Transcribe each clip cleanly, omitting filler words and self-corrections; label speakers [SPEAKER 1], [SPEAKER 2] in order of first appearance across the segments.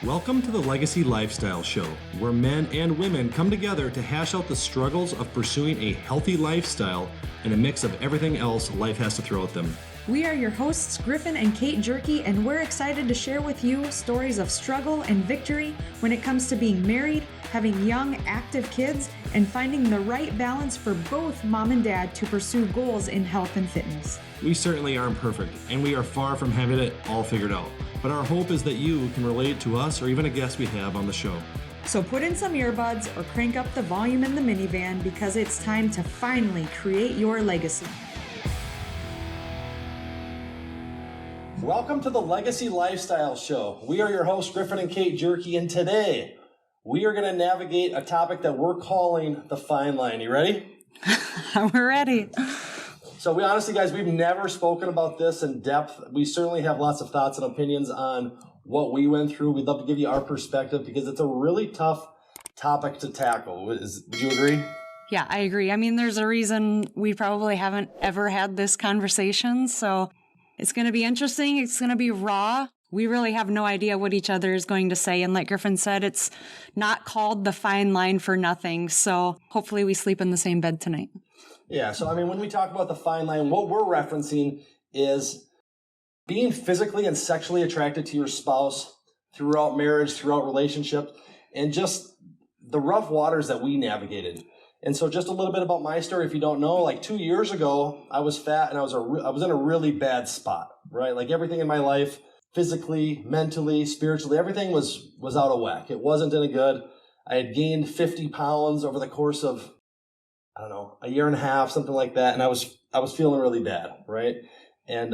[SPEAKER 1] Welcome to the Legacy Lifestyle Show, where men and women come together to hash out the struggles of pursuing a healthy lifestyle and a mix of everything else life has to throw at them.
[SPEAKER 2] We are your hosts, Griffin and Kate Jerky, and we're excited to share with you stories of struggle and victory when it comes to being married, having young, active kids, and finding the right balance for both mom and dad to pursue goals in health and fitness.
[SPEAKER 1] We certainly aren't perfect, and we are far from having it all figured out. But our hope is that you can relate to us or even a guest we have on the show.
[SPEAKER 2] So put in some earbuds or crank up the volume in the minivan because it's time to finally create your legacy.
[SPEAKER 1] Welcome to the Legacy Lifestyle Show. We are your hosts, Griffin and Kate Jerky, and today we are going to navigate a topic that we're calling the fine line. You ready?
[SPEAKER 2] We're ready.
[SPEAKER 1] So we honestly, guys, we've never spoken about this in depth. We certainly have lots of thoughts and opinions on what we went through. We'd love to give you our perspective because it's a really tough topic to tackle. Would you agree?
[SPEAKER 3] Yeah, I agree. I mean, there's a reason we probably haven't ever had this conversation. So it's going to be interesting. It's going to be raw. We really have no idea what each other is going to say. And like Griffin said, it's not called the fine line for nothing. So hopefully we sleep in the same bed tonight.
[SPEAKER 1] Yeah, so I mean, when we talk about the fine line, what we're referencing is being physically and sexually attracted to your spouse throughout marriage, throughout relationship, and just the rough waters that we navigated. And so just a little bit about my story, if you don't know, like 2 years ago, I was fat and I was in a really bad spot, right? Like everything in my life, physically, mentally, spiritually, everything was out of whack. It wasn't any good. I had gained 50 pounds over the course of, I don't know, a year and a half, something like that. And I was feeling really bad, right? And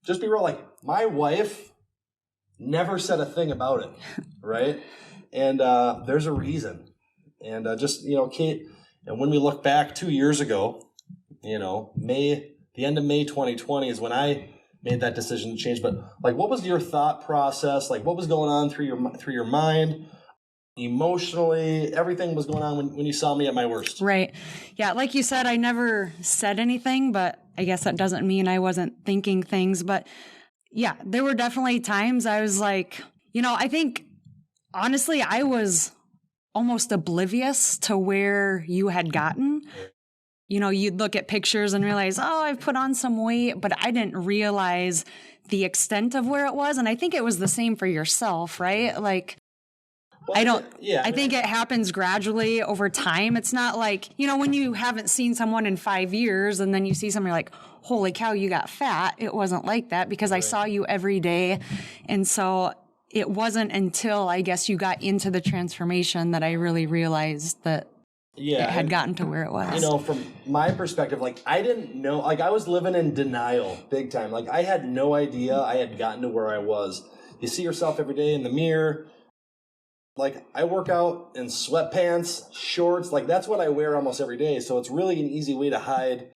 [SPEAKER 1] just be real, like my wife never said a thing about it, right? And there's a reason. And just, Kate, and when we look back 2 years ago, the end of May 2020 is when I made that decision to change. But like, what was your thought process? Like, what was going on through your mind? Emotionally, everything was going on when you saw me at my worst.
[SPEAKER 3] Right. Yeah, like you said, I never said anything, but I guess that doesn't mean I wasn't thinking things. But yeah, there were definitely times I was like, I think, honestly, I was almost oblivious to where you had gotten. You'd look at pictures and realize, oh, I've put on some weight, but I didn't realize the extent of where it was. And I think it was the same for yourself, right? Like,
[SPEAKER 1] Well,
[SPEAKER 3] I think it happens gradually over time. It's not like, when you haven't seen someone in 5 years and then you see someone, you're like, holy cow, you got fat. It wasn't like that because I saw you every day. And so it wasn't until I guess you got into the transformation that I really realized that it had gotten to where it was.
[SPEAKER 1] From my perspective, like I didn't know, like I was living in denial big time. Like I had no idea I had gotten to where I was. You see yourself every day in the mirror. Like I work out in sweatpants, shorts, like that's what I wear almost every day. So it's really an easy way to hide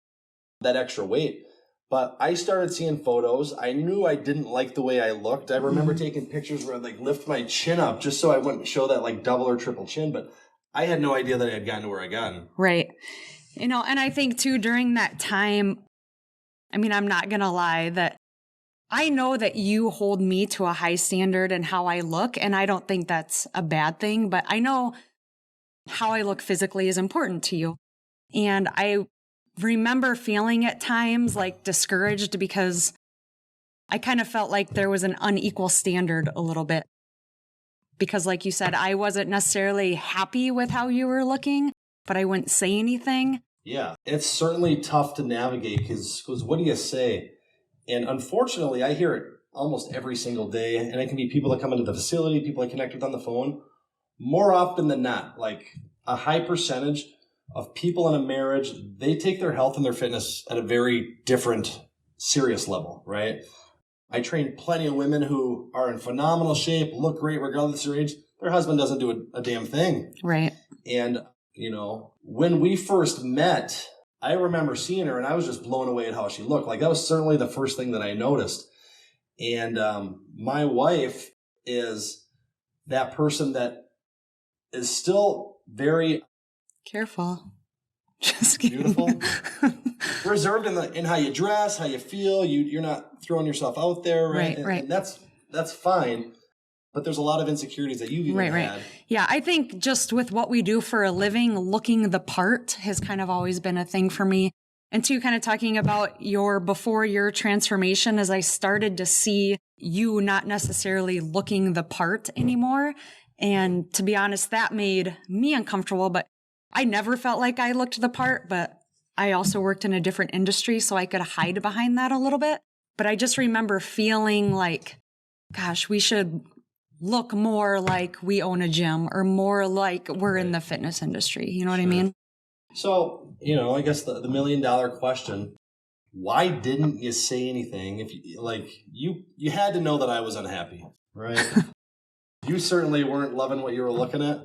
[SPEAKER 1] that extra weight. But I started seeing photos. I knew I didn't like the way I looked. I remember taking pictures where I'd like lift my chin up just so I wouldn't show that like double or triple chin. But I had no idea that I had gotten to where I gotten.
[SPEAKER 3] Right. And I think too, during that time, I mean, I'm not going to lie that I know that you hold me to a high standard in how I look, and I don't think that's a bad thing, but I know how I look physically is important to you. And I remember feeling at times like discouraged because I kind of felt like there was an unequal standard a little bit. Because like you said, I wasn't necessarily happy with how you were looking, but I wouldn't say anything.
[SPEAKER 1] Yeah, it's certainly tough to navigate because what do you say? And unfortunately, I hear it almost every single day. And it can be people that come into the facility, people I connect with on the phone. More often than not, like a high percentage of people in a marriage, they take their health and their fitness at a very different, serious level, right? I train plenty of women who are in phenomenal shape, look great regardless of their age. Their husband doesn't do a damn thing.
[SPEAKER 3] Right.
[SPEAKER 1] And, when we first met, I remember seeing her and I was just blown away at how she looked. Like that was certainly the first thing that I noticed. And my wife is that person that is still very
[SPEAKER 3] careful, just kidding.
[SPEAKER 1] Beautiful, reserved in how you dress, how you feel. You're not throwing yourself out there, right?
[SPEAKER 3] Right.
[SPEAKER 1] And that's fine. but there's a lot of insecurities that you've even had.
[SPEAKER 3] Yeah, I think just with what we do for a living, looking the part has kind of always been a thing for me. And two, kind of talking about before your transformation, as I started to see you not necessarily looking the part anymore. And to be honest, that made me uncomfortable, but I never felt like I looked the part, but I also worked in a different industry, so I could hide behind that a little bit. But I just remember feeling like, gosh, we should look more like we own a gym or more like we're in the fitness industry. You know what I mean?
[SPEAKER 1] So, I guess the $1 million question, why didn't you say anything? If you had to know that I was unhappy, right? You certainly weren't loving what you were looking at,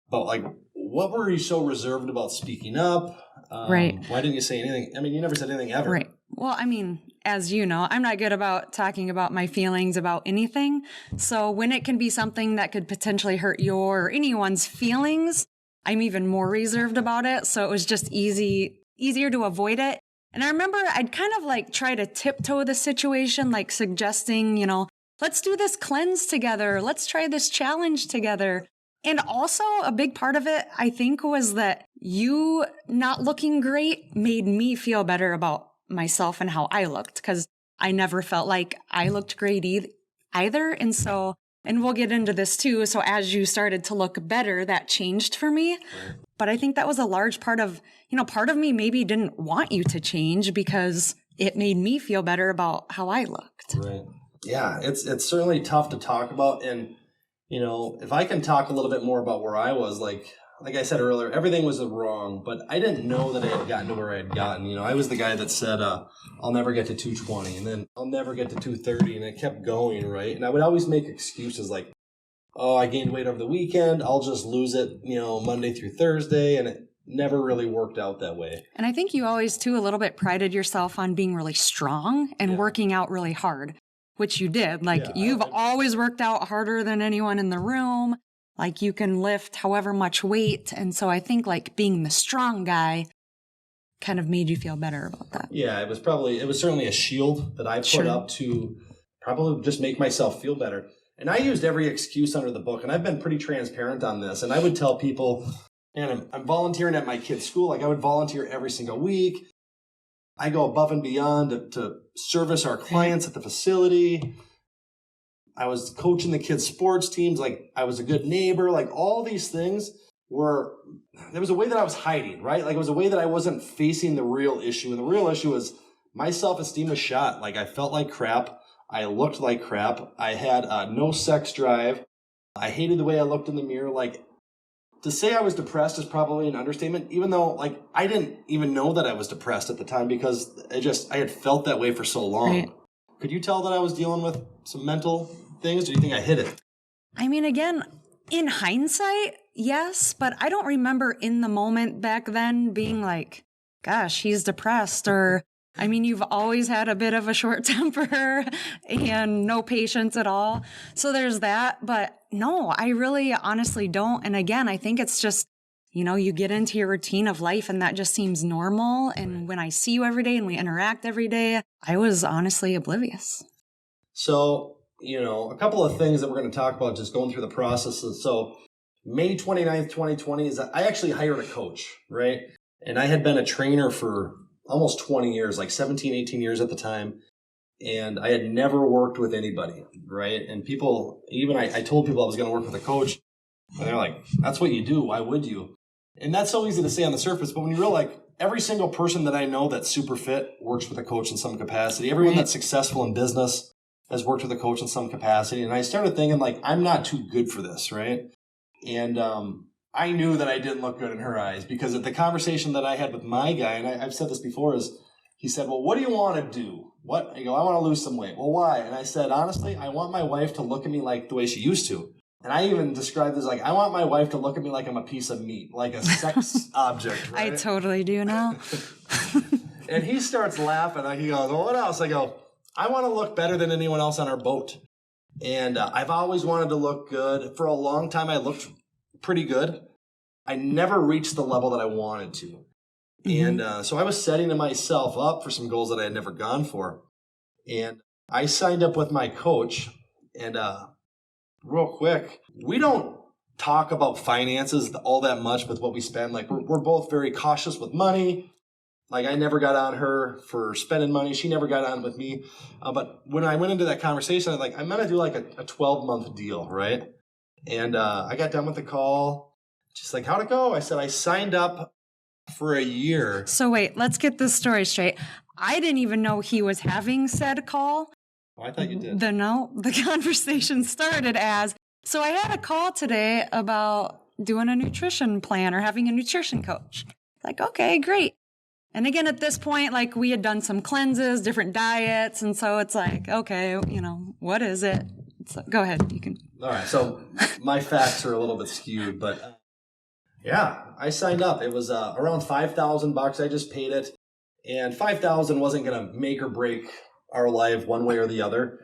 [SPEAKER 1] but what were you so reserved about speaking up?
[SPEAKER 3] Right.
[SPEAKER 1] Why didn't you say anything? I mean, you never said anything ever.
[SPEAKER 3] Right. Well, I mean, as you know, I'm not good about talking about my feelings about anything. So when it can be something that could potentially hurt your or anyone's feelings, I'm even more reserved about it. So it was just easier to avoid it. And I remember I'd kind of try to tiptoe the situation, suggesting, let's do this cleanse together. Let's try this challenge together. And also a big part of it, I think, was that you not looking great made me feel better about myself and how I looked, because I never felt like I looked great either. And we'll get into this too. So as you started to look better, that changed for me. Right. But I think that was a large part of, part of me maybe didn't want you to change because it made me feel better about how I looked.
[SPEAKER 1] Right. Yeah, it's certainly tough to talk about. And, if I can talk a little bit more about where I was, like I said earlier, everything was wrong, but I didn't know that I had gotten to where I had gotten. I was the guy that said, I'll never get to 220, and then I'll never get to 230, and it kept going, right? And I would always make excuses like, oh, I gained weight over the weekend, I'll just lose it, Monday through Thursday, and it never really worked out that way.
[SPEAKER 3] And I think you always, too, a little bit prided yourself on being really strong and working out really hard, which you did. You've always worked out harder than anyone in the room. You can lift however much weight. And so I think being the strong guy kind of made you feel better about that.
[SPEAKER 1] Yeah, it was certainly a shield that I put up to probably just make myself feel better. And I used every excuse under the book, and I've been pretty transparent on this. And I would tell people, man, I'm volunteering at my kid's school. I would volunteer every single week. I go above and beyond to service our clients at the facility. I was coaching the kids' sports teams. I was a good neighbor. All these things there was a way that I was hiding, right? It was a way that I wasn't facing the real issue. And the real issue was my self-esteem was shot. I felt like crap. I looked like crap. I had no sex drive. I hated the way I looked in the mirror. To say I was depressed is probably an understatement, even though I didn't even know that I was depressed at the time because I had felt that way for so long. Right. Could you tell that I was dealing with some mental things? Or do you think I hid it?
[SPEAKER 3] I mean, again, in hindsight, yes, but I don't remember in the moment back then being like, gosh, he's depressed. Or, I mean, you've always had a bit of a short temper and no patience at all. So there's that. But no, I really honestly don't. And again, I think it's just, you get into your routine of life and that just seems normal. And when I see you every day and we interact every day, I was honestly oblivious.
[SPEAKER 1] So, a couple of things that we're going to talk about just going through the processes. So May 29th, 2020 is I actually hired a coach, right? And I had been a trainer for almost 20 years, 17, 18 years at the time. And I had never worked with anybody, right? And people, even I told people I was going to work with a coach. And they're like, that's what you do. Why would you? And that's so easy to say on the surface. But when you realize every single person that I know that's super fit works with a coach in some capacity. Everyone that's successful in business has worked with a coach in some capacity. And I started thinking I'm not too good for this, right? And I knew that I didn't look good in her eyes because of the conversation that I had with my guy, and I've said this before, is he said, well, what do you want to do? I go, I want to lose some weight. Well, why? And I said, honestly, I want my wife to look at me like the way she used to. And I even described this I want my wife to look at me like I'm a piece of meat, like a sex object. Right?
[SPEAKER 3] I totally do now.
[SPEAKER 1] And he starts laughing. He goes, well, what else? I go, I want to look better than anyone else on our boat. And I've always wanted to look good. For a long time, I looked pretty good. I never reached the level that I wanted to. Mm-hmm. And so I was setting myself up for some goals that I had never gone for. And I signed up with my coach. And real quick, we don't talk about finances all that much with what we spend. Like we're both very cautious with money. Like I never got on her for spending money. She never got on with me. But when I went into that conversation, I was like, I'm going to do like a 12-month deal, right? And I got done with the call. She's like, how'd it go? I said, I signed up for a year.
[SPEAKER 3] So wait, let's get this story straight. I didn't even know he was having said call.
[SPEAKER 1] Oh, I thought you did.
[SPEAKER 3] The conversation started as, so I had a call today about doing a nutrition plan or having a nutrition coach. Like, okay, great. And again, at this point, like we had done some cleanses, different diets. And so it's like, okay, what is it? So, go ahead. You can.
[SPEAKER 1] All right. So my facts are a little bit skewed, but yeah, I signed up. It was around $5,000. I just paid it. And $5,000 wasn't going to make or break our life one way or the other.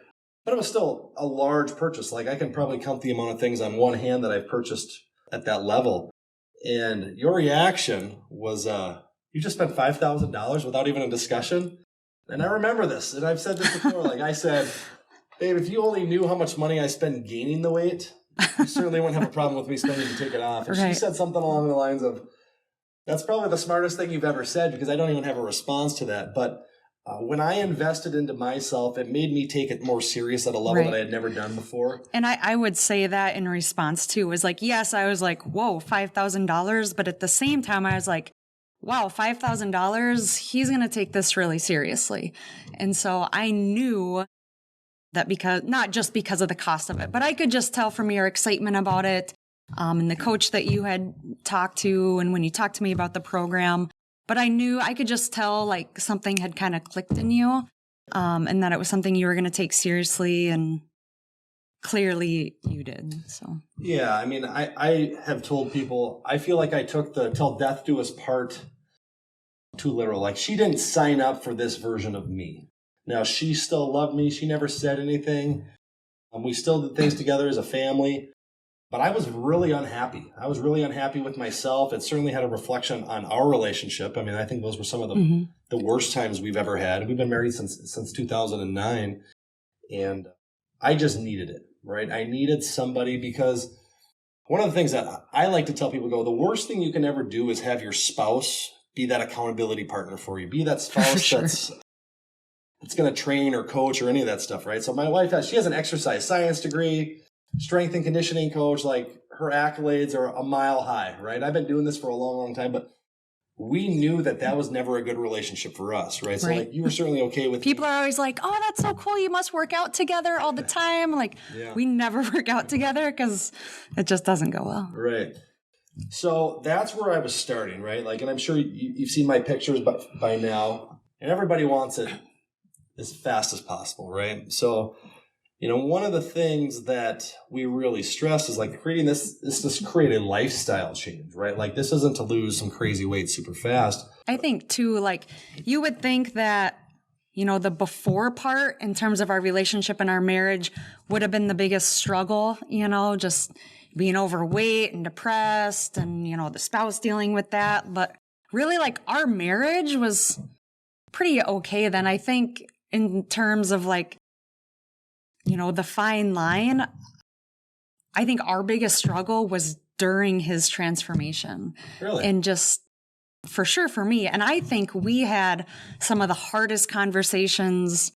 [SPEAKER 1] But it was still a large purchase. Like I can probably count the amount of things on one hand that I've purchased at that level. And your reaction was, you just spent $5,000 without even a discussion? And I remember this, and I've said this before. Like I said, babe, if you only knew how much money I spend gaining the weight, you certainly wouldn't have a problem with me spending to take it off. And
[SPEAKER 3] Right.
[SPEAKER 1] She said something along the lines of, that's probably the smartest thing you've ever said, because I don't even have a response to that. But when I invested into myself, it made me take it more serious at a level
[SPEAKER 3] Right.
[SPEAKER 1] that I had never done before.
[SPEAKER 3] And I would say that in response too, was like, yes, I was like, whoa, $5,000. But at the same time, I was like, wow, $5,000, he's going to take this really seriously. And so I knew that not just because of the cost of it, but I could just tell from your excitement about it, and the coach that you had talked to, and when you talked to me about the program. But I could just tell like something had kind of clicked in you, and that it was something you were going to take seriously, and clearly you did. So
[SPEAKER 1] yeah, I mean, I have told people, I feel like I took the till death do us part too literal. Like she didn't sign up for this version of me. Now she still loved me. She never said anything. We still did things together as a family. But I was really unhappy. I was really unhappy with myself. It certainly had a reflection on our relationship. I mean, I think those were some of the worst times we've ever had. We've been married since 2009. And I just needed it, right? I needed somebody, because one of the things that I like to tell people, the worst thing you can ever do is have your spouse be that accountability partner for you. Be that spouse
[SPEAKER 3] Sure.
[SPEAKER 1] that's going to train or coach or any of that stuff, right? So my wife she has an exercise science degree, strength and conditioning coach. Like her accolades are a mile high, right? I've been doing this for a long, long time, but we knew that was never a good relationship for us, right? So
[SPEAKER 3] Right.
[SPEAKER 1] like you were certainly okay with
[SPEAKER 3] people are always like, oh, that's so cool. You must work out together all the time. Like
[SPEAKER 1] Yeah.
[SPEAKER 3] we never work out together because it just doesn't go well.
[SPEAKER 1] Right. So that's where I was starting, right? Like, and I'm sure you've seen my pictures by now, and everybody wants it as fast as possible, right? So, one of the things that we really stress is like creating this create a lifestyle change, right? Like this isn't to lose some crazy weight super fast.
[SPEAKER 3] I think too, like you would think that, the before part in terms of our relationship and our marriage would have been the biggest struggle, just being overweight and depressed and, the spouse dealing with that. But really like our marriage was pretty okay then. I think in terms of like, the fine line, I think our biggest struggle was during his transformation.
[SPEAKER 1] Really?
[SPEAKER 3] And just for sure for me. And I think we had some of the hardest conversations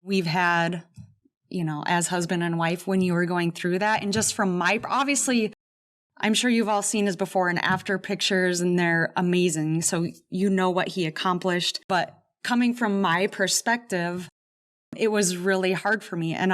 [SPEAKER 3] we've had, as husband and wife when you were going through that. And just from obviously, I'm sure you've all seen his before and after pictures and they're amazing. So you know what he accomplished. But coming from my perspective, it was really hard for me. And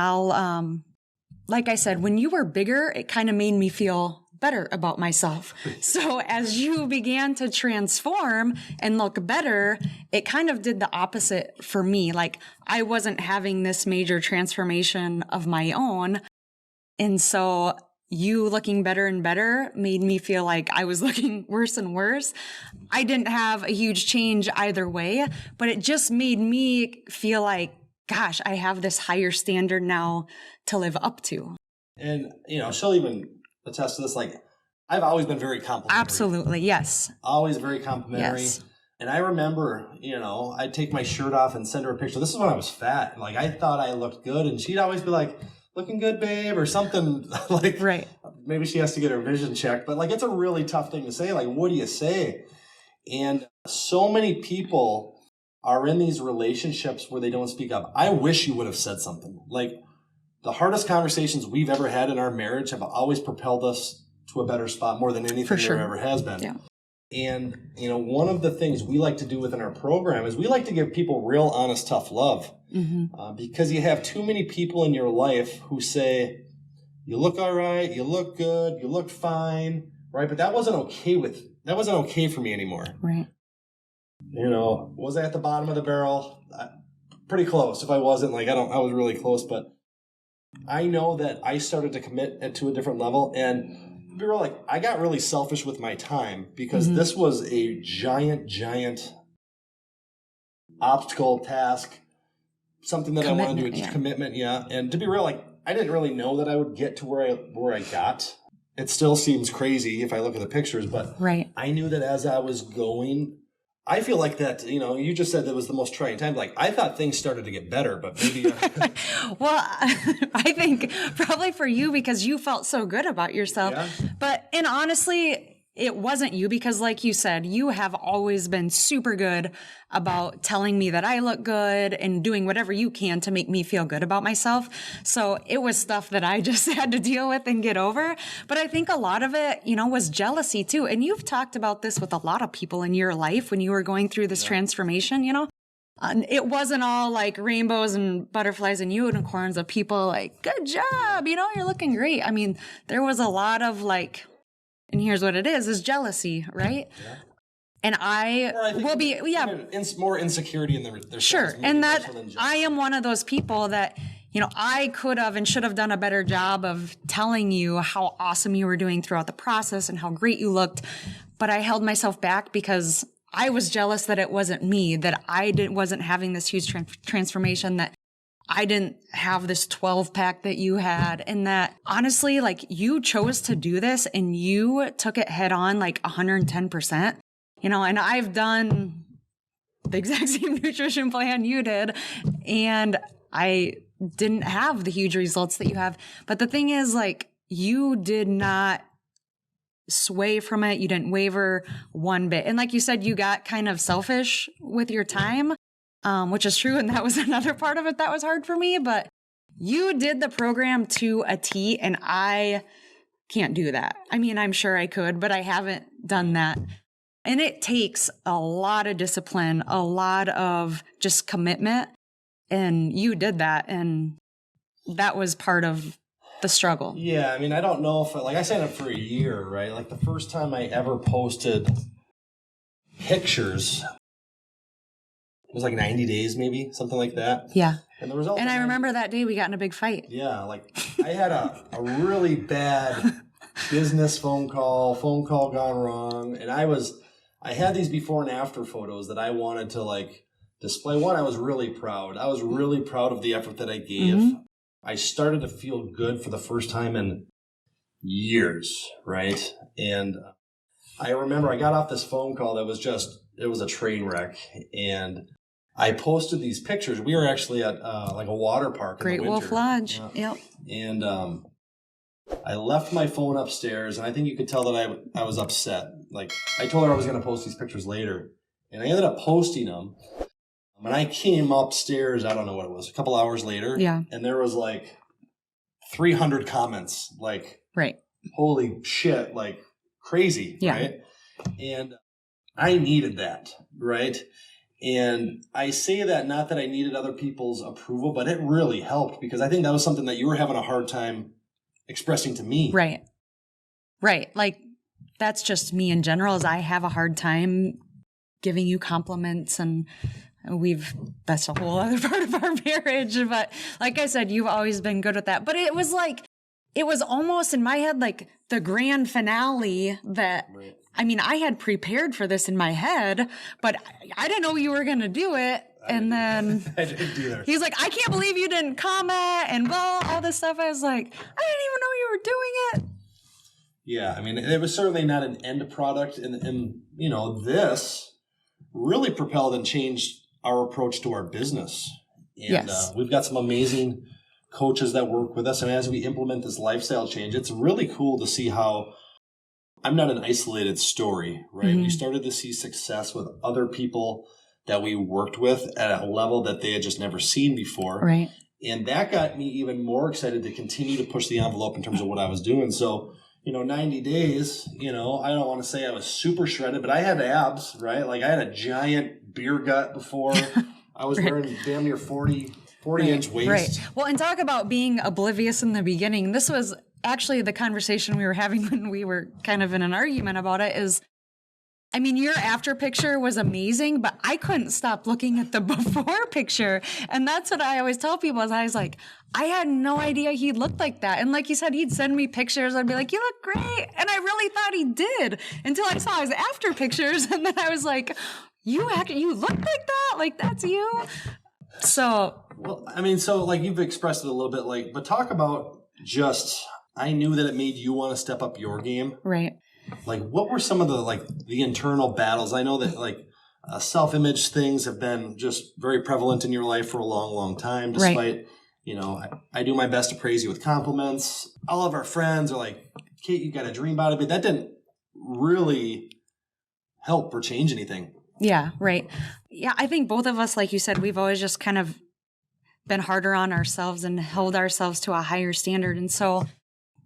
[SPEAKER 3] like I said, when you were bigger, it kind of made me feel better about myself. So as you began to transform and look better, it kind of did the opposite for me. Like I wasn't having this major transformation of my own. And so you looking better and better made me feel like I was looking worse and worse. I didn't have a huge change either way, but it just made me feel like, gosh, I have this higher standard now to live up to.
[SPEAKER 1] And, she'll even attest to this. Like, I've always been very complimentary.
[SPEAKER 3] Absolutely. Yes.
[SPEAKER 1] Always very complimentary.
[SPEAKER 3] Yes.
[SPEAKER 1] And I remember, I'd take my shirt off and send her a picture. This is when I was fat. Like, I thought I looked good. And she'd always be like, looking good, babe, or something like,
[SPEAKER 3] Right.
[SPEAKER 1] maybe she has to get her vision checked. But like, it's a really tough thing to say. Like, what do you say? And so many people are in these relationships where they don't speak up. I wish you would have said something. Like, the hardest conversations we've ever had in our marriage have always propelled us to a better spot more than anything there ever has been.
[SPEAKER 3] Yeah.
[SPEAKER 1] And, you know, one of the things we like to do within our program is we like to give people real, honest, tough love. Because you have too many people in your life who say, you look all right, you look good, you look fine, right? But that wasn't okay for me anymore.
[SPEAKER 3] Right.
[SPEAKER 1] You know, was I at the bottom of the barrel? Pretty close. If I wasn't, I was really close, but I know that I started to commit to a different level, and be real, I got really selfish with my time because this was a giant obstacle, task, something that I wanted to do, commitment, And to be real, I didn't really know that I would get to where I got. It still seems crazy if I look at the pictures, but I knew that as I was going, I feel like that, you know, you just said that was the most trying time. I thought things started to get better, but maybe.
[SPEAKER 3] Well, I think probably for you because you felt so good about yourself. Yeah. And honestly, it wasn't you because like you said, you have always been super good about telling me that I look good and doing whatever you can to make me feel good about myself. So it was stuff that I just had to deal with and get over. But I think a lot of it, you know, was jealousy too. And you've talked about this with a lot of people in your life when you were going through this transformation, you know. It wasn't all like rainbows and butterflies and unicorns of people like, good job, you know, you're looking great. I mean, there was a lot of and here's what it is jealousy, right? Yeah. And I will be,
[SPEAKER 1] more insecurity in their
[SPEAKER 3] sure. And that I am one of those people that, you know, I could have and should have done a better job of telling you how awesome you were doing throughout the process and how great you looked. But I held myself back because I was jealous that it wasn't me, that I wasn't having this huge transformation, that I didn't have this 12-pack that you had, and that honestly, you chose to do this and you took it head on 110%, you know, and I've done the exact same nutrition plan you did, and I didn't have the huge results that you have. But the thing is, you did not sway from it. You didn't waver one bit. And like you said, you got kind of selfish with your time. Which is true. And that was another part of it that was hard for me. But you did the program to a T, and I can't do that. I mean, I'm sure I could, but I haven't done that. And it takes a lot of discipline, a lot of just commitment. And you did that. And that was part of the struggle.
[SPEAKER 1] Yeah. I mean, I don't know if, I signed up for a year, right? The first time I ever posted pictures, it was 90 days, maybe, something like that.
[SPEAKER 3] Yeah.
[SPEAKER 1] And the result.
[SPEAKER 3] And I remember that day we got in a big fight.
[SPEAKER 1] Yeah. I had a really bad business phone call gone wrong. And I had these before and after photos that I wanted to display. One, I was really proud. I was really proud of the effort that I gave. I started to feel good for the first time in years, right? And I remember I got off this phone call that was it was a train wreck. And I posted these pictures. We were actually at a water park.
[SPEAKER 3] Great Wolf Lodge. Yeah. Yep.
[SPEAKER 1] And I left my phone upstairs, and I think you could tell that I was upset. I told her I was going to post these pictures later, and I ended up posting them. When I came upstairs, I don't know what it was, a couple hours later.
[SPEAKER 3] Yeah.
[SPEAKER 1] And there was 300 comments,
[SPEAKER 3] right.
[SPEAKER 1] Holy shit, crazy, yeah. Right? And I needed that, right? And I say that not that I needed other people's approval, but it really helped because I think that was something that you were having a hard time expressing to me.
[SPEAKER 3] Right. Right. That's just me in general, is I have a hard time giving you compliments, and that's a whole other part of our marriage. But like I said, you've always been good with that. But it was it was almost in my head the grand finale that, right. I mean, I had prepared for this in my head, but I didn't know you were going to do it. And then
[SPEAKER 1] I didn't either.
[SPEAKER 3] He's like, I can't believe you didn't comment and all this stuff. I was like, I didn't even know you were doing it.
[SPEAKER 1] Yeah, I mean, it was certainly not an end product. And you know, this really propelled and changed our approach to our business. And
[SPEAKER 3] yes.
[SPEAKER 1] We've got some amazing coaches that work with us, and as we implement this lifestyle change, it's really cool to see how I'm not an isolated story, right?
[SPEAKER 3] Mm-hmm.
[SPEAKER 1] We started to see success with other people that we worked with at a level that they had just never seen before.
[SPEAKER 3] Right.
[SPEAKER 1] And that got me even more excited to continue to push the envelope in terms of what I was doing. So, 90 days, I don't want to say I was super shredded, but I had abs, right? Like I had a giant beer gut before. I was wearing damn near 40-inch waist.
[SPEAKER 3] Right. Well, and talk about being oblivious in the beginning. This was actually the conversation we were having when we were kind of in an argument about it is, your after picture was amazing, but I couldn't stop looking at the before picture. And that's what I always tell people is I was like, I had no idea he looked like that. And like you said, he'd send me pictures. I'd be like, you look great. And I really thought he did until I saw his after pictures. And then I was like, you look like that? Like that's you? So.
[SPEAKER 1] Well, so like you've expressed it a little bit, but talk about I knew that it made you want to step up your game.
[SPEAKER 3] Right.
[SPEAKER 1] Like, what were some of the internal battles? I know that self-image things have been just very prevalent in your life for a long, long time. Despite, I do my best to praise you with compliments. All of our friends are like, Kate, you got a dream about it, but that didn't really help or change anything.
[SPEAKER 3] Yeah, right. Yeah, I think both of us, like you said, we've always just kind of been harder on ourselves and held ourselves to a higher standard. And so,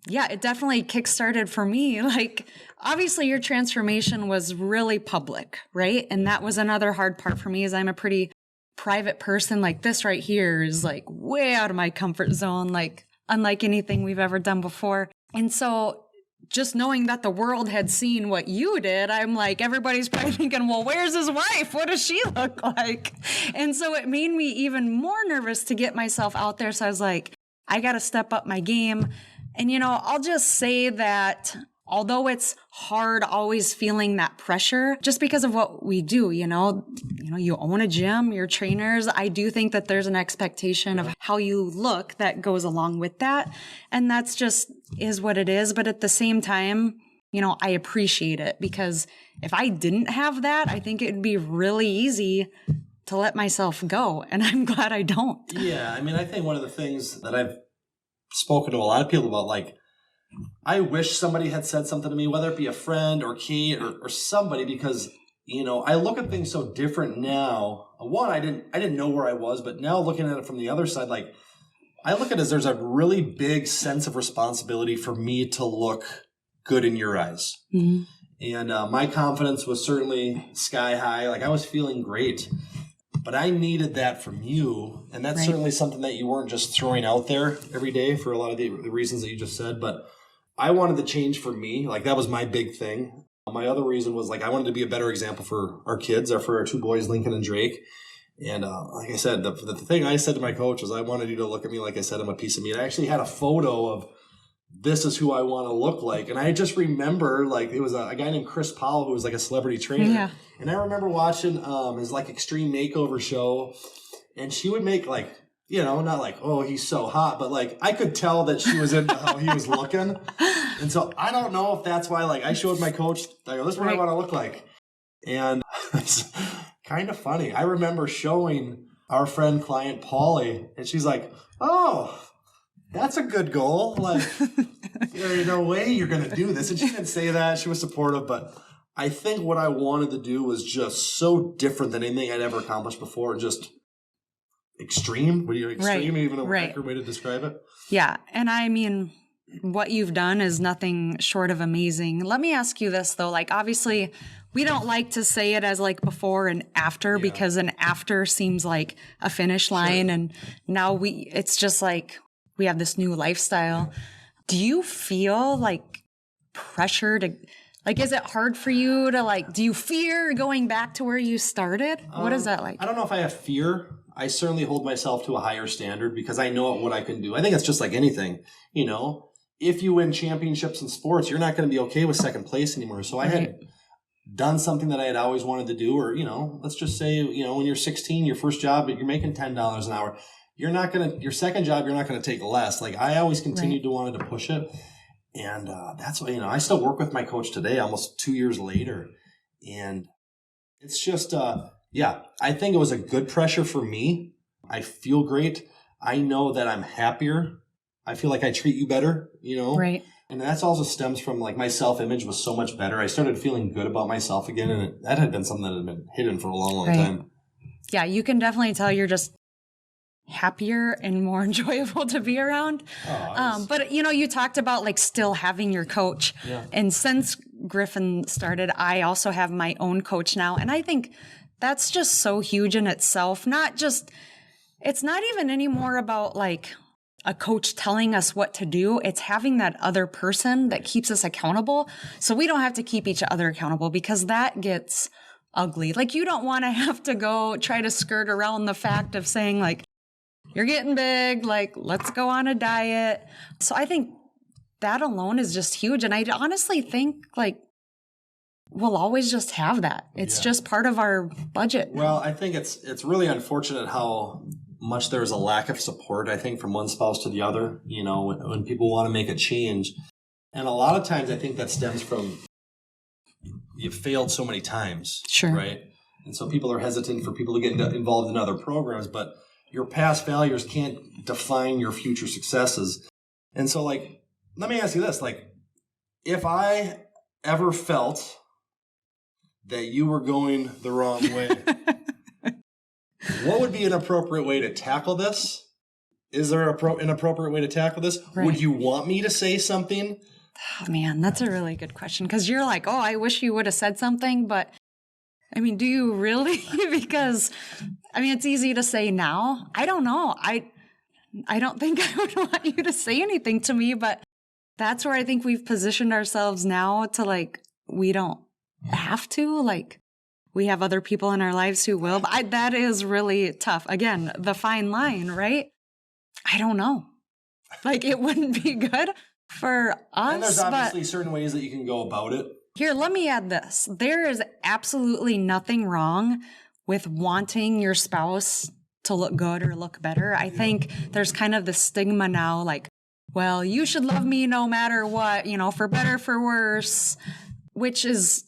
[SPEAKER 3] yeah, it definitely kickstarted for me. Like, obviously your transformation was really public, right? And that was another hard part for me is I'm a pretty private person. Like this right here is like way out of my comfort zone, like unlike anything we've ever done before. And so just knowing that the world had seen what you did, I'm like, everybody's probably thinking, well, where's his wife? What does she look like? And so it made me even more nervous to get myself out there. So I was like, I got to step up my game. And, I'll just say that although it's hard always feeling that pressure just because of what we do, you own a gym, you're trainers. I do think that there's an expectation of how you look that goes along with that. And that's just is what it is. But at the same time, I appreciate it because if I didn't have that, I think it'd be really easy to let myself go. And I'm glad I don't.
[SPEAKER 1] Yeah. I think one of the things that I've spoken to a lot of people about, I wish somebody had said something to me, whether it be a friend or Kate or somebody, because, I look at things so different now. One, I didn't know where I was, but now looking at it from the other side, I look at it as there's a really big sense of responsibility for me to look good in your eyes. Mm-hmm. And my confidence was certainly sky high. I was feeling great. But I needed that from you, and that's certainly something that you weren't just throwing out there every day for a lot of the reasons that you just said, but I wanted the change for me. That was my big thing. My other reason was I wanted to be a better example for our kids, or for our two boys, Lincoln and Drake. And like I said, the thing I said to my coach was I wanted you to look at me like I said I'm a piece of meat. I actually had a photo of this is who I want to look like. And I just remember it was a guy named Chris Powell who was a celebrity trainer. Yeah. And I remember watching his extreme makeover show, and she would make not oh, he's so hot, but I could tell that she was into how he was looking. And so I don't know if that's why I showed my coach, I go, this is what I want to look like. And it's kind of funny. I remember showing our friend client Paulie, and she's like, oh, that's a good goal. There's no way you're going to do this. And she didn't say that. She was supportive. But I think what I wanted to do was just so different than anything I'd ever accomplished before. And just extreme. What do you extreme? Even a accurate way to describe it?
[SPEAKER 3] Yeah. And what you've done is nothing short of amazing. Let me ask you this, though. Obviously, we don't like to say it as before and after because an after seems like a finish line. Sure. And now it's just we have this new lifestyle. Do you feel pressure to, is it hard for you to do you fear going back to where you started? What is that like?
[SPEAKER 1] I don't know if I have fear. I certainly hold myself to a higher standard because I know what I can do. I think it's just like anything, if you win championships in sports, you're not going to be okay with second place anymore. So I had done something that I had always wanted to do, or, let's just say, when you're 16, your first job, you're making $10 an hour. Your second job, you're not going to take less. I always continued to wanted to push it. And that's why, I still work with my coach today, almost 2 years later. And it's just, I think it was a good pressure for me. I feel great. I know that I'm happier. I feel like I treat you better,
[SPEAKER 3] Right.
[SPEAKER 1] And that's also stems from like my self-image was so much better. I started feeling good about myself again. And that had been something that had been hidden for a long, long time.
[SPEAKER 3] Yeah. You can definitely tell you're just happier and more enjoyable to be around. But you talked about like still having your coach.
[SPEAKER 1] Yeah.
[SPEAKER 3] And since Griffin started, I also have my own coach now. And I think that's just so huge in itself. It's not even anymore about like a coach telling us what to do. It's having that other person that keeps us accountable. So we don't have to keep each other accountable, because that gets ugly. Like, you don't want to have to go try to skirt around the fact of saying like, you're getting big, like, let's go on a diet. So I think that alone is just huge. And I honestly think like we'll always just have that. It's just part of our budget.
[SPEAKER 1] Well, I think it's really unfortunate how much there's a lack of support, I think, from one spouse to the other, when people want to make a change. And a lot of times I think that stems from you've failed so many times.
[SPEAKER 3] Sure.
[SPEAKER 1] Right? And so people are hesitant for people to get involved in other programs, but your past failures can't define your future successes. And so, like, let me ask you this. Like, if I ever felt that you were going the wrong way, what would be an appropriate way to tackle this? Is there an appropriate way to tackle this?
[SPEAKER 3] Right.
[SPEAKER 1] Would you want me to say something?
[SPEAKER 3] Oh, man, that's a really good question, because you're like, oh, I wish you would have said something. But I mean, do you really? Because I mean, it's easy to say now. I don't know. I don't think I would want you to say anything to me, but that's where I think we've positioned ourselves now to like, we don't have to, like, we have other people in our lives who will, but that is really tough. Again, the fine line, right? I don't know. Like, it wouldn't be good for us.
[SPEAKER 1] And there's obviously certain ways that you can go about it.
[SPEAKER 3] Here, let me add this. There is absolutely nothing wrong with wanting your spouse to look good or look better. I think there's kind of the stigma now, like, well, you should love me no matter what, for better, for worse, which is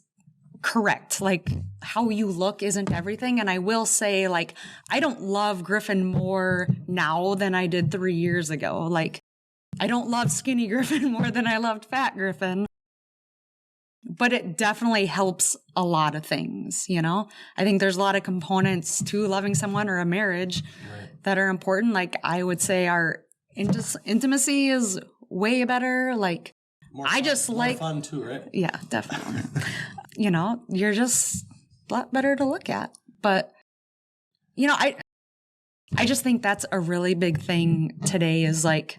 [SPEAKER 3] correct. Like, how you look isn't everything. And I will say, like, I don't love Griffin more now than I did 3 years ago. Like, I don't love skinny Griffin more than I loved fat Griffin. But it definitely helps a lot of things, I think there's a lot of components to loving someone or a marriage that are important. Like, I would say our intimacy is way better. Like,
[SPEAKER 1] More fun too, right?
[SPEAKER 3] Yeah, definitely. You're just a lot better to look at. But, I just think that's a really big thing today is like,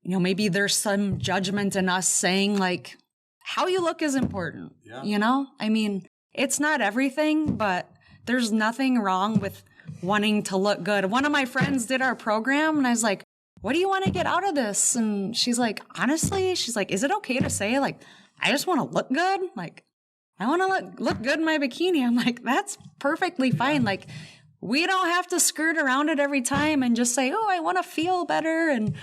[SPEAKER 3] maybe there's some judgment in us saying like, how you look is important. Yeah. I mean, it's not everything, but there's nothing wrong with wanting to look good. One of my friends did our program and I was like, what do you want to get out of this? And she's like, honestly, is it okay to say like, I just want to look good? Like, I want to look good in my bikini. I'm like, that's perfectly fine. Like, we don't have to skirt around it every time and just say, oh, I want to feel better. And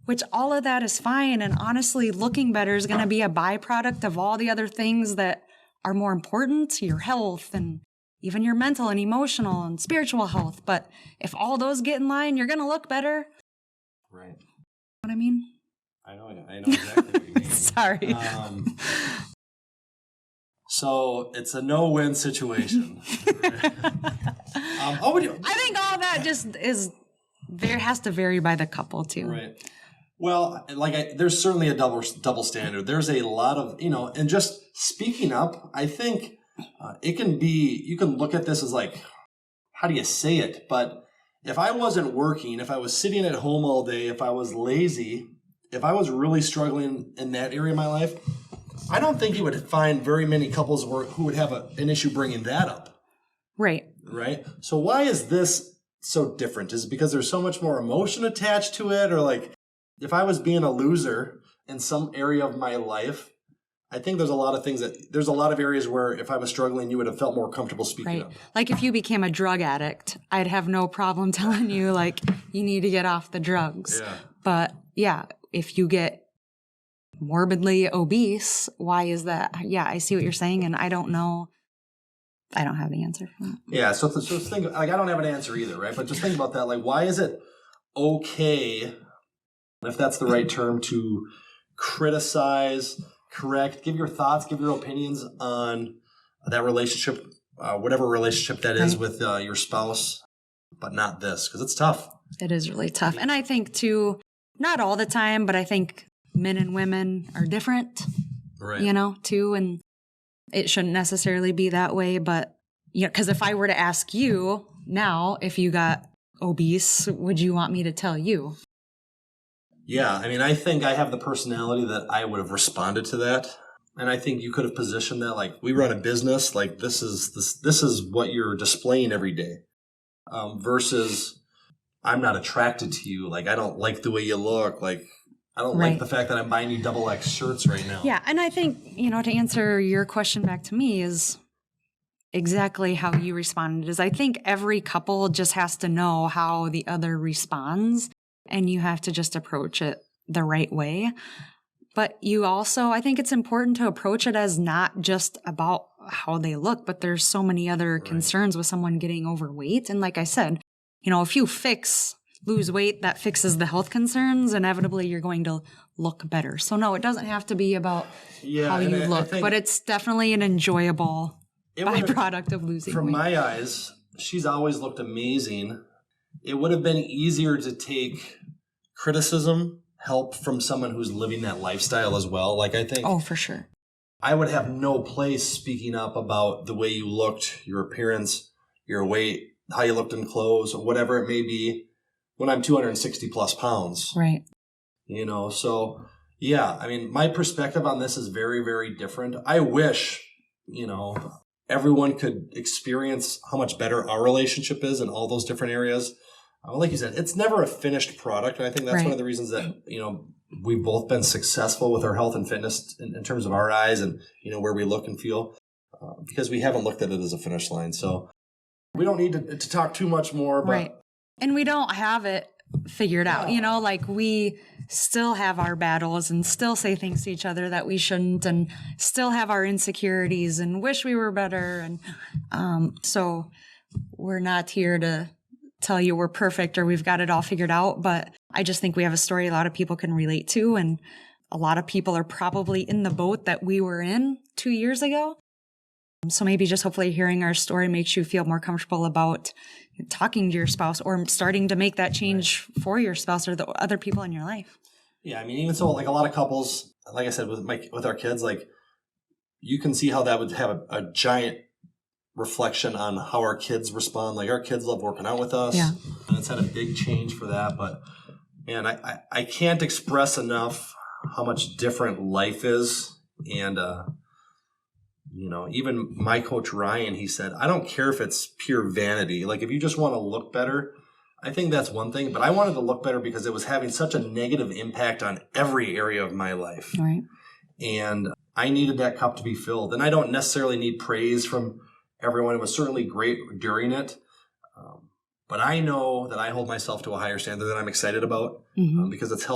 [SPEAKER 3] which all of that is fine. And honestly, looking better is going to be a byproduct of all the other things that are more important to your health and even your mental and emotional and spiritual health. But if all those get in line, you're going to look better.
[SPEAKER 1] Right.
[SPEAKER 3] Know what I mean?
[SPEAKER 1] I know exactly what you mean.
[SPEAKER 3] Sorry.
[SPEAKER 1] So it's a no-win situation.
[SPEAKER 3] I think all that just has to vary by the couple too.
[SPEAKER 1] Right. Well, there's certainly a double standard. There's a lot of, and just speaking up, I think it can be, you can look at this as like, how do you say it? But if I wasn't working, if I was sitting at home all day, if I was lazy, if I was really struggling in that area of my life, I don't think you would find very many couples who would have an issue bringing that up.
[SPEAKER 3] Right.
[SPEAKER 1] Right. So why is this so different? Is it because there's so much more emotion attached to it? Or like, if I was being a loser in some area of my life, I think there's a lot of areas where if I was struggling, you would have felt more comfortable speaking up.
[SPEAKER 3] Like if you became a drug addict, I'd have no problem telling you like, you need to get off the drugs. Yeah. But yeah, if you get morbidly obese, why is that? Yeah, I see what you're saying. And I don't know. I don't have the answer for that.
[SPEAKER 1] Yeah. So think, like, I don't have an answer either, right? But just think about that. Like, why is it okay, if that's the right term, to criticize, correct, give your thoughts, give your opinions on that relationship, whatever relationship that is with your spouse, but not this, because it's tough.
[SPEAKER 3] It is really tough. And I think too, not all the time, but I think men and women are different, too. And it shouldn't necessarily be that way. But, because if I were to ask you now, if you got obese, would you want me to tell you?
[SPEAKER 1] Yeah. I mean, I think I have the personality that I would have responded to that. And I think you could have positioned that like, we run a business, like this is what you're displaying every day, versus I'm not attracted to you. Like, I don't like the way you look. Like, I don't like the fact that I'm buying you XXX shirts right now.
[SPEAKER 3] Yeah. And I think, to answer your question back to me is exactly how you responded. Is I think every couple just has to know how the other responds, and you have to just approach it the right way. But you also, I think it's important to approach it as not just about how they look, but there's so many other concerns with someone getting overweight. And like I said, if you lose weight, that fixes the health concerns. Inevitably, you're going to look better. So no, it doesn't have to be about how you look, but it's definitely an enjoyable byproduct of losing weight.
[SPEAKER 1] From my eyes, she's always looked amazing. It would have been easier to take criticism, help from someone who's living that lifestyle as well. Like, I think...
[SPEAKER 3] Oh, for sure.
[SPEAKER 1] I would have no place speaking up about the way you looked, your appearance, your weight, how you looked in clothes, or whatever it may be, when I'm 260 plus pounds.
[SPEAKER 3] Right.
[SPEAKER 1] So yeah, I mean, my perspective on this is very, very different. I wish, everyone could experience how much better our relationship is in all those different areas. Like you said, it's never a finished product. And I think that's one of the reasons that, we've both been successful with our health and fitness in terms of our eyes and, where we look and feel, because we haven't looked at it as a finish line. So we don't need to talk too much more. But
[SPEAKER 3] And we don't have it figured out, like we still have our battles and still say things to each other that we shouldn't, and still have our insecurities and wish we were better. And so we're not here to tell you we're perfect or we've got it all figured out. But I just think we have a story a lot of people can relate to. And a lot of people are probably in the boat that we were in 2 years ago. So maybe just hopefully hearing our story makes you feel more comfortable about talking to your spouse or starting to make that change for your spouse or the other people in your life.
[SPEAKER 1] Yeah. I mean, even so, like a lot of couples, like I said, with our kids, like you can see how that would have a giant reflection on how our kids respond. Like our kids love working out with us, and it's had a big change for that. But man, I can't express enough how much different life is. And, even my coach, Ryan, he said, I don't care if it's pure vanity. Like if you just want to look better, I think that's one thing, but I wanted to look better because it was having such a negative impact on every area of my life.
[SPEAKER 3] Right.
[SPEAKER 1] And I needed that cup to be filled. And I don't necessarily need praise from everyone. It was certainly great during it. But I know that I hold myself to a higher standard that I'm excited about, because it's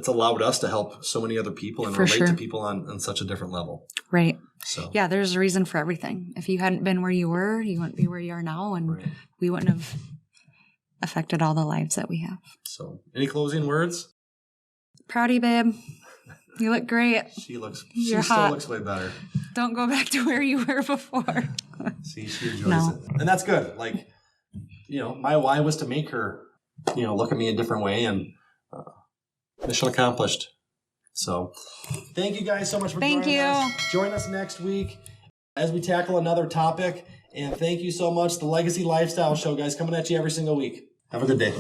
[SPEAKER 1] allowed us to help so many other people and relate to people on such a different level.
[SPEAKER 3] Right.
[SPEAKER 1] So
[SPEAKER 3] yeah, there's a reason for everything. If you hadn't been where you were, you wouldn't be where you are now, and we wouldn't have affected all the lives that we have.
[SPEAKER 1] So any closing words?
[SPEAKER 3] Proud of you, babe. You look great.
[SPEAKER 1] She
[SPEAKER 3] You're
[SPEAKER 1] still
[SPEAKER 3] hot.
[SPEAKER 1] looks way better.
[SPEAKER 3] Don't go back to where you were before.
[SPEAKER 1] See, she enjoys it. And that's good. Like, my why was to make her, look at me a different way, and mission accomplished. So thank you guys so much for joining us. Join us next week as we tackle another topic. And thank you so much. The Legacy Lifestyle Show, guys, coming at you every single week. Have a good day.